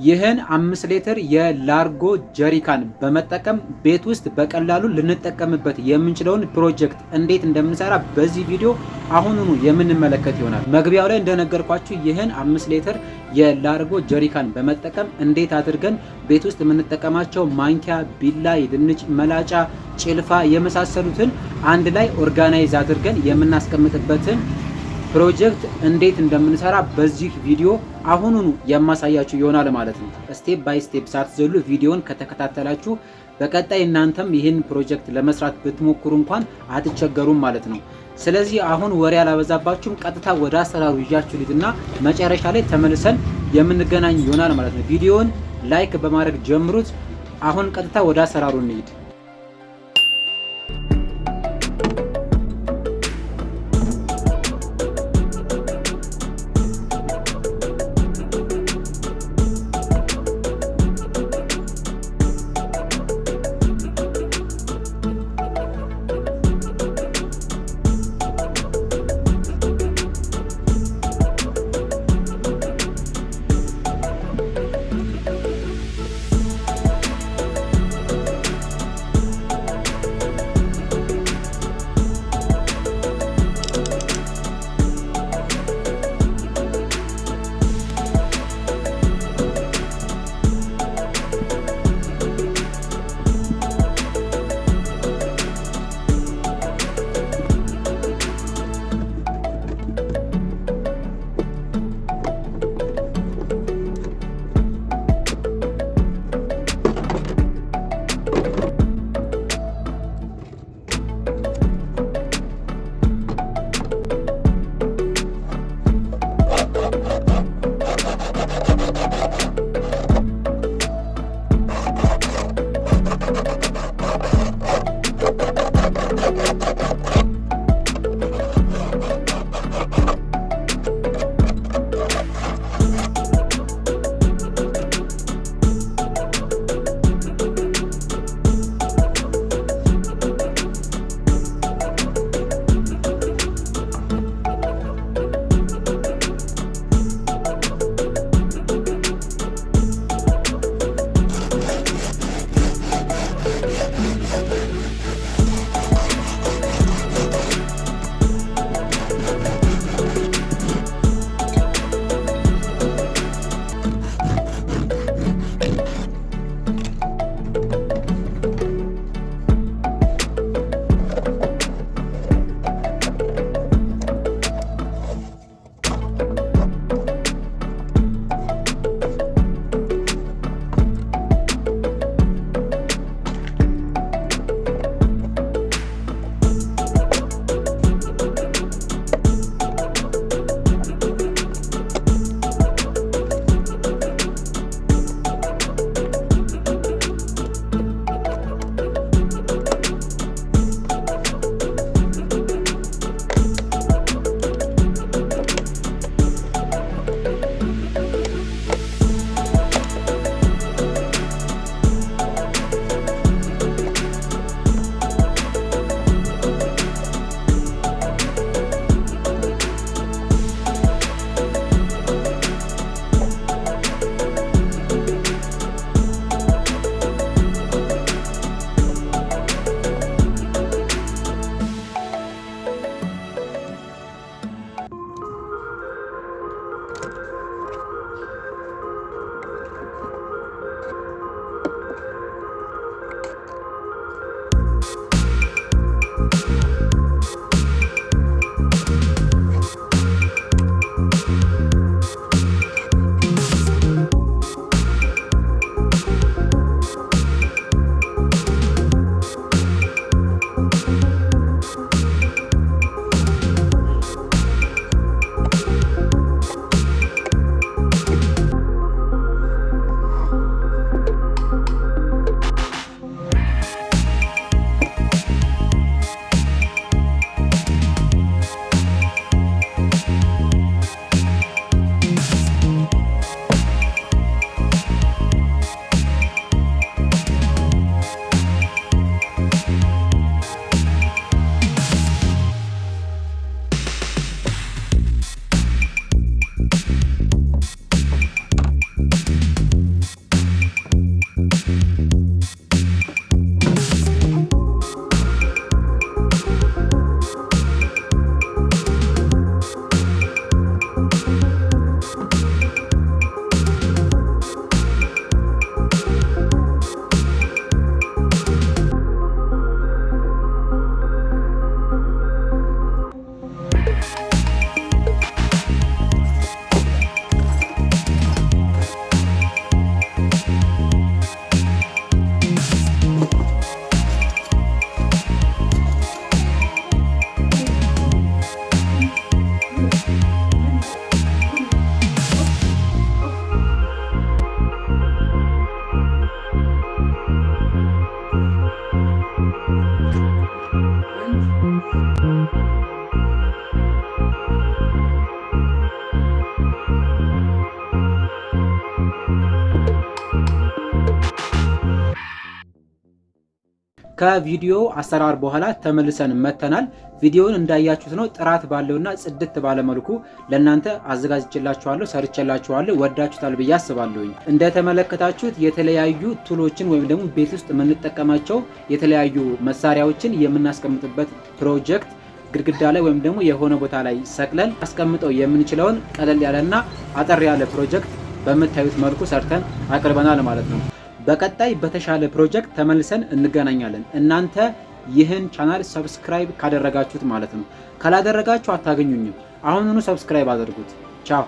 ይህን 5 ሊትር የላርጎ ጀሪካን በመጠቀም ቤት ውስጥ በቀላሉ ልንጠቀምበት የምንችለውን ፕሮጀክት እንዴት እንደምንሰራ በዚህ ቪዲዮ አሁኑኑ የምንመለከት ይሆናል። መግቢያው ላይ እንደነገርኳችሁ ይህን 5 ሊትር የላርጎ ጀሪካን በመጠቀም እንዴት አድርገን ቤት ውስጥ የምንጠቀማቸው ማንኪያ፣ ቢላ፣ የድንች መላጫ፣ ጭልፋ የመሳሰሉትን አንድ ላይ ኦርጋናይዝ አድርገን የምናስቀምጥበትን ፕሮጀክት እንዴት እንደምንሰራ በዚህ ቪዲዮ አሁኑኑ የማሳያችሁ ይሆናል ማለት ነው። ስቴፕ ባይ ስቴፕ ሳትዘሉ ቪዲዮን ከተከታተላችሁ በቀጣይ እናንተም ይህን ፕሮጀክት ለመስራት ብትሞክሩ እንኳን አትቸገሩም ማለት ነው። ስለዚህ አሁን ወሬ አላበዛባችሁም፣ ቀጥታ ወደ አሰራሩ ይዣችሁ ልሂድና መጨረሻ ላይ ተመልሰን የምንገናኝ ይሆናል ማለት ነው። ቪዲዮውን ላይክ በማድረግ ጀምሩት። አሁን ቀጥታ ወደ አሰራሩ እንሂድ። ከቪዲዮ አሰራር በኋላ ተመልሰን መተናል። ቪዲዮውን እንዳያችሁት ነው ጥራት ባለውና ጽድት ባለ መልኩ ለእናንተ አዘጋጅቼላችኋለሁ፣ ሰርቼላችኋለሁ። ወዳችሁታል ብዬ አስባለሁኝ። እንደተመለከታችሁት የተለያዩ ቱሎችን ወይም ደግሞ ቤት ውስጥ የምንጠቀማቸው የተለያዩ መሳሪያዎችን የምናስቀምጥበት ፕሮጀክት ግድግዳ ላይ ወይም ደግሞ የሆነ ቦታ ላይ ሰቅለን አስቀምጠው የምንችለውን ቀለል ያለና አጠር ያለ ፕሮጀክት በምታዩት መልኩ ሰርተን አቅርበናል ማለት ነው። በቀጣይ በተሻለ ፕሮጀክት ተመልሰን እንገናኛለን። እናንተ ይህን ቻናል ሰብስክራይብ ካደረጋችሁት ማለት ነው። ካላደረጋችሁ አታገኙኝም። አሁኑኑ ሰብስክራይብ አድርጉት። ቻው